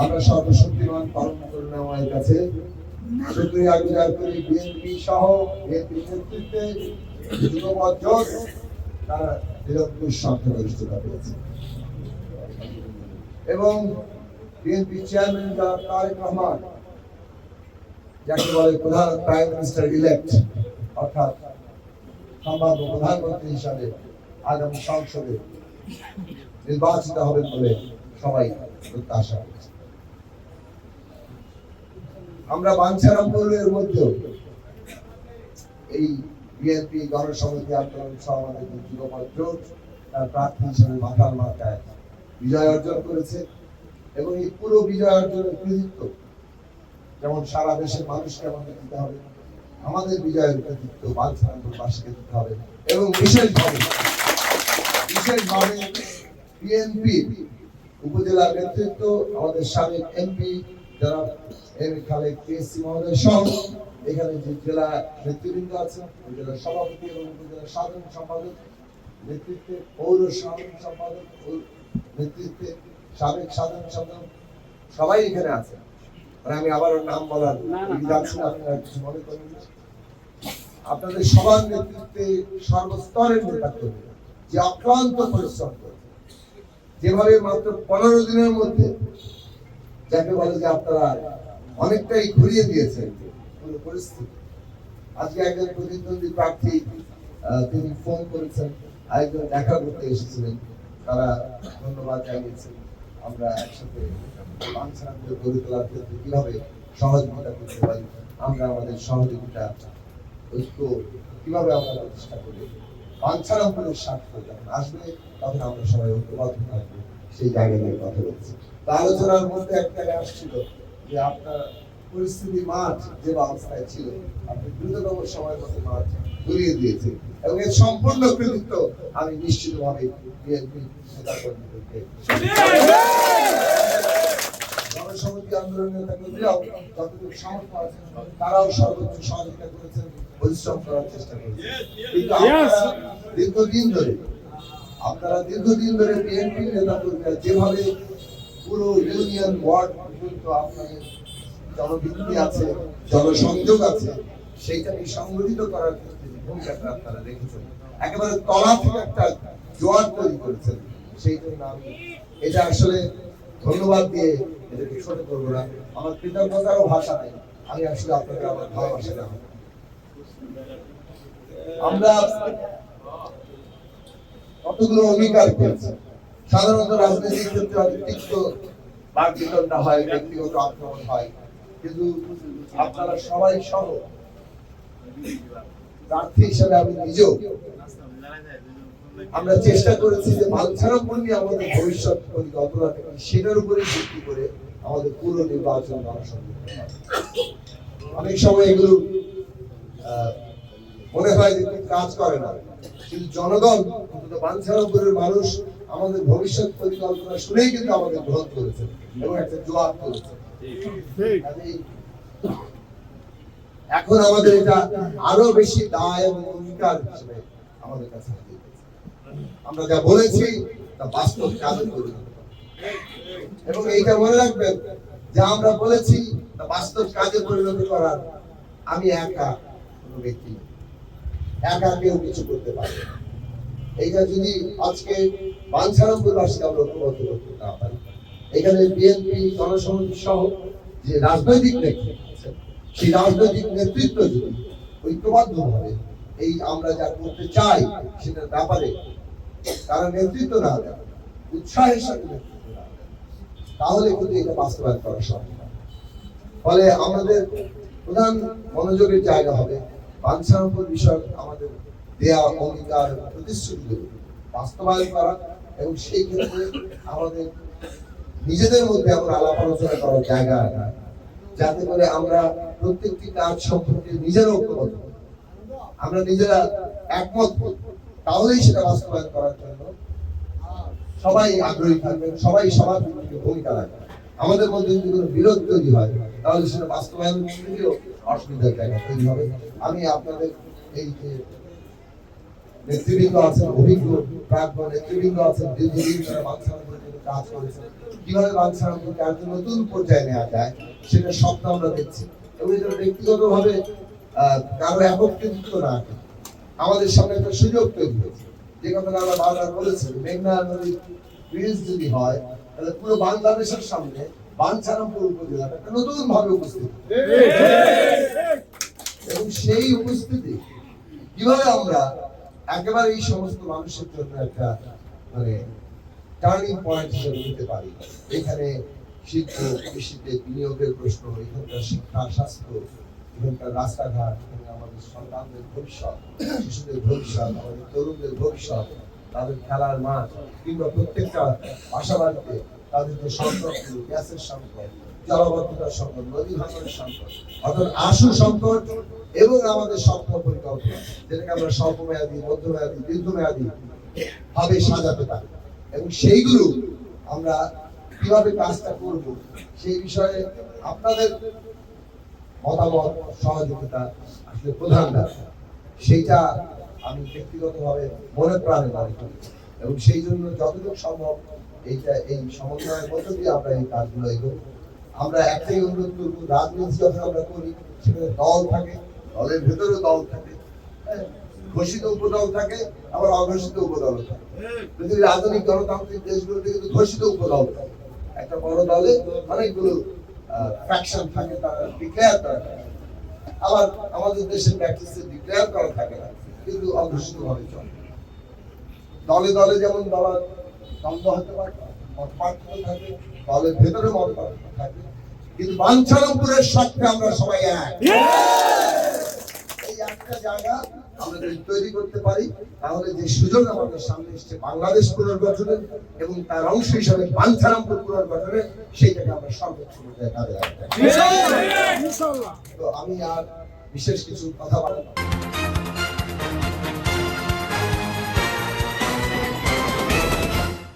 আমরা সর্বশক্তিমান পরম করুণাময়ের কাছে শুকরিয়া গুজার করি বিএনপি সহ বিএনপি নেতৃত্বে যুগপৎ জোট তারা নিরঙ্কুশ সংখ্যাগরিষ্ঠতা পেয়েছে এবং বিএনপি চেয়ারম্যান তারেক রহমান যাকে বলে প্রধান প্রাইম মিনিস্টার ইলেক্ট অর্থাৎ সম্ভাব্য প্রধানমন্ত্রী হিসাবে আগামী সংসদে নির্বাচিত হবেন বলে সবাই প্রত্যাশা করছে। আমরা বাঞ্ছারামপুরের মধ্যেও এই বিএনপি গণসংহতি আন্দোলন সহ আমাদের যুগপৎ জোট তার প্রার্থী হিসেবে মাথার মাথায় বিজয় অর্জন করেছে এবং এই পুরো বিজয় অর্জনের কৃতিত্ব যেমন সারা দেশের মানুষকে আমাদের দিতে হবে, আমাদের বিজয়ের কৃতিত্ব বাঞ্ছারামপুরবাসীকে দিতে হবে এবং বিশেষভাবে বিএনপি উপজেলা নেতৃত্ব আমাদের সাবেক এমপি যারা খালেদ পিএসসি মহোদয় সহ এখানে যে জেলা নেতৃবৃন্দ আছে জেলা সভাপতি এবং উপজেলা সাধারণ সম্পাদক নেতৃত্বে পৌর সাধারণ সম্পাদক নেতৃত্বে সাবেক সাধারণ সম্পাদক সবাই এখানে আছে। আমি আবার নাম বলার যাচ্ছি না, আপনারা কিছু মনে করেন। আপনাদের সবার নেতৃত্বে সর্বস্তরের নেতাকর্মী যে অক্লান্ত পরিশ্রম করেছে, যেভাবে মাত্র 15 দিনের মধ্যে যাকে বলে যে আপনারা অনেকটাই ঘুরিয়ে দিয়েছেন পুরো পরিস্থিতি। আজকে একজন প্রতিদ্বন্দ্বী প্রার্থী তিনি ফোন করেছেন, আরেকজন দেখা করতে এসেছিলেন, তারা ধন্যবাদ জানিয়েছেন। আমরা একসাথে বাঞ্ছারামপুর গড়ে তোলার ক্ষেত্রে কিভাবে সহযোগিতা করতে পারি, আমরা আমাদের সহযোগিতা ঐক্য কিভাবে আমরা প্রতিষ্ঠা করি, বাঞ্ছারামপুরের স্বার্থ যখন আসবে তখন আমরা সবাই ঐক্যবদ্ধ থাকবো, সেই জায়গায় নিয়ে কথা বলছি। তা আলোচনার মধ্যে একটা আসছিল যে আপনার পরিস্থিতি মাঠ যে অবস্থায় ছিল আপনি দ্রুততম সময়ের মধ্যে মাঠ ঘুরিয়ে দিয়েছেন এবং এর সম্পূর্ণ কৃতিত্ব আমি নিশ্চিতভাবে বিএনপি নেতাকর্মীদেরকে গণসংহতি আন্দোলনের নেতাকর্মীরাও যতটুকু সামর্থ্য আছেন তারাও সর্বোচ্চ সহযোগিতা করেছেন, পরিশ্রম করার চেষ্টা করেছেন। কিন্তু আপনারা দীর্ঘদিন ধরে বিএনপি নেতাকর্মীরা যেভাবে পুরো ইউনিয়ন ওয়ার্ড পর্যন্ত আপনাদের জনভিত্তি আছে, জনসংযোগ আছে, সেইটাকে সংগঠিত করার ক্ষেত্রে ভূমিকাটা আপনারা রেখেছেন, একেবারে তলা থেকে একটা জোয়ার তৈরি করেছেন। সেই জন্য আমি এটা আসলে ধন্যবাদ দিয়ে এটাকে ছোট করবো না, আমার কৃতজ্ঞতারও ভাষা নেই, আমি আসলে আপনাকে আমার ভালোবাসা দেব। আমরা কতগুলো অঙ্গীকার পেয়েছি। সাধারণত রাজনৈতিক ক্ষেত্রে অতিরিক্ত বাকবিতণ্ডা হয়, ব্যক্তিগত আক্রমণ হয়, কিন্তু আপনারা সবাই সহ প্রার্থী হিসেবে আমি নিজেও আমরা চেষ্টা করেছি যে বাঞ্ছারামপুর নিয়ে আমাদের ভবিষ্যৎ পরিকল্পনা থেকে সেটার উপরে ভিত্তি করে আমাদের পুরো নির্বাচন অনেক সময় এগুলো মনে হয় যে কাজ করে না, কিন্তু জনগণ অন্তত বাঞ্ছারামপুরের মানুষ আমাদের ভবিষ্যৎ পরিকল্পনা শুনেই কিন্তু আমাদের গ্রহণ করেছে এবং একটা জবাব করেছে। এখন আমাদের এটা আরো বেশি দায় এবং অঙ্গীকার হিসেবে আমাদের কাছে আমরা যা বলেছি তা বাস্তব কাজে পরিণত এবং এইটা মনে রাখবেন যে আমরা বলেছি তা বাস্তব কাজে পরিণত করার আমি একা কোনো ব্যক্তি, একা কেউ কিছু করতে পারবে না। এইটা যদি আজকে বাঞ্ছারামপুরবাসীকে আমরা ঐক্যবদ্ধ করতে না পারি, এখানে বিএনপি গণসংহতি সহ যে রাজনৈতিক নেতৃত্ব আছে সেই রাজনৈতিক নেতৃত্ব যদি ঐক্যবদ্ধ ভাবে এই আমরা যা করতে চাই সেটার ব্যাপারে তারা নেতৃত্ব না দেয়, উৎসাহের সাথে নেতৃত্ব না দেয়, তাহলে কিন্তু এটা বাস্তবায়ন করা সম্ভব। ফলে আমাদের প্রধান মনোযোগের জায়গা হবে বাঞ্ছারামপুর বিষয় আমাদের দেয়া অঙ্গীকার প্রতিশ্রুতিগুলো বাস্তবায়ন করা এবং সেই ক্ষেত্রে আমাদের নিজেদের মধ্যে আমরা আলাপ আলোচনা করার জায়গা রাখা, যাতে করে আমরা প্রত্যেকটি কাজ সম্পর্কে নিজেরা ঐক্যবদ্ধ, আমরা নিজেরা একমত, তাহলেই সেটা বাস্তবায়ন করার জন্য সবাই আগ্রহী থাকবেন, সবাই সবার ভূমিকা রাখবেন। আমাদের মধ্যে যদি কোনো বিরোধ তৈরি হয় তাহলে সেটা বাস্তবায়ন থেকেও অসুবিধার জায়গা তৈরি হবে। আমি আপনাদের এই যে নেতৃবৃন্দ আছেন, অভিজ্ঞ প্রাক্তন নেতৃবৃন্দ আছেন, দীর্ঘদিন তারা বাঞ্ছারামপুরের জন্য কাজ করেছেন, কিভাবে বাঞ্ছারামপুরকে আর নতুন পর্যায়ে নেওয়া যায় সেটা স্বপ্ন আমরা দেখছি। এবং এটা ব্যক্তিগতভাবে কারো একক কৃতিত্ব না, আমাদের সামনে একটা সুযোগ তৈরি হয়েছে। যে কথাটা আমরা বারবার বলেছি, মেঘনা নদীর ব্রিজ যদি হয় তাহলে পুরো বাংলাদেশের সামনে বাঞ্ছারামপুর উপজেলাটা একটা নতুন ভাবে উপস্থিত, এবং সেই উপস্থিতি কিভাবে আমরা একেবারে এই সমস্ত মানুষের জন্য একটা মানে টার্নিং পয়েন্ট হিসেবে নিতে পারি। এখানে শিল্প কৃষিতে বিনিয়োগের প্রশ্ন, এখানকার শিক্ষা স্বাস্থ্য, এখানকার রাস্তাঘাট, এখানে আমাদের সন্তানদের ভবিষ্যৎ, শিশুদের ভবিষ্যৎ, আমাদের তরুণদের ভবিষ্যৎ, তাদের খেলার মাঠ, কিংবা প্রত্যেকটা বাসা বাড়িতে তাদের যে সম্পদ, গ্যাসের সংকট, জলাবদ্ধতার সংকট, নদী ভাঙনের সংকট, অর্থাৎ আশু সংকট, এবং আমাদের স্বপ্ন পরিকল্পনা যেটাকে আমরা স্বল্পমেয়াদী, মধ্যমেয়াদী, দীর্ঘমেয়াদী ভাবে সাজাতে পারি, এবং সেইগুলো আমরা কিভাবে কাজটা করব সেই বিষয়ে আপনাদের মতামত, সহযোগিতা আসলে প্রধান ব্যাপার। সেইটা আমি ব্যক্তিগতভাবে মনে প্রাণে মনে করি, এবং সেই জন্য যতটুকু সম্ভব এইটা এই সমন্বয়ের মধ্য দিয়ে আমরা এই কাজগুলো এগোবো। আমরা একটাই অনুরোধ করবো, রাজনীতি যখন আমরা করি সেখানে দল থাকে, দলের ভেতরেও দল থাকে, ঘোষিত উপদল থাকে, আবার অঘোষিত উপদল থাকে। পৃথিবীর আধুনিক গণতান্ত্রিক দেশগুলোতে কিন্তু ঘোষিত উপদল থাকে, একটা বড় দলে অনেকগুলো ফ্যাকশন থাকে, তারা ডিক্লেয়ার করা থাকে। আবার আমাদের দেশের প্র্যাকটিসে ডিক্লেয়ার করা থাকে না, কিন্তু অঘোষিত ভাবে চলে। দলে দলে যেমন দ্বন্দ্ব হতে পারে, মত পার্থক্য থাকে, দলের ভেতরে মত পার্থক্য থাকে, কিন্তু বাঞ্ছারামপুরের স্বার্থে আমরা সবাই এক। এই একটা জায়গা আমরা যদি তৈরি করতে পারি, তাহলে যে সুযোগ আমাদের সামনে এসছে বাংলাদেশ পুনর্গঠনের এবং তার অংশ হিসাবে বাঞ্ছারামপুর পুনর্গঠনের, সেইটাকে আমরা সর্বোচ্চ পর্যায়ে কাজে লাগাতে পারি। তো আমি আর বিশেষ কিছু কথা বলবো।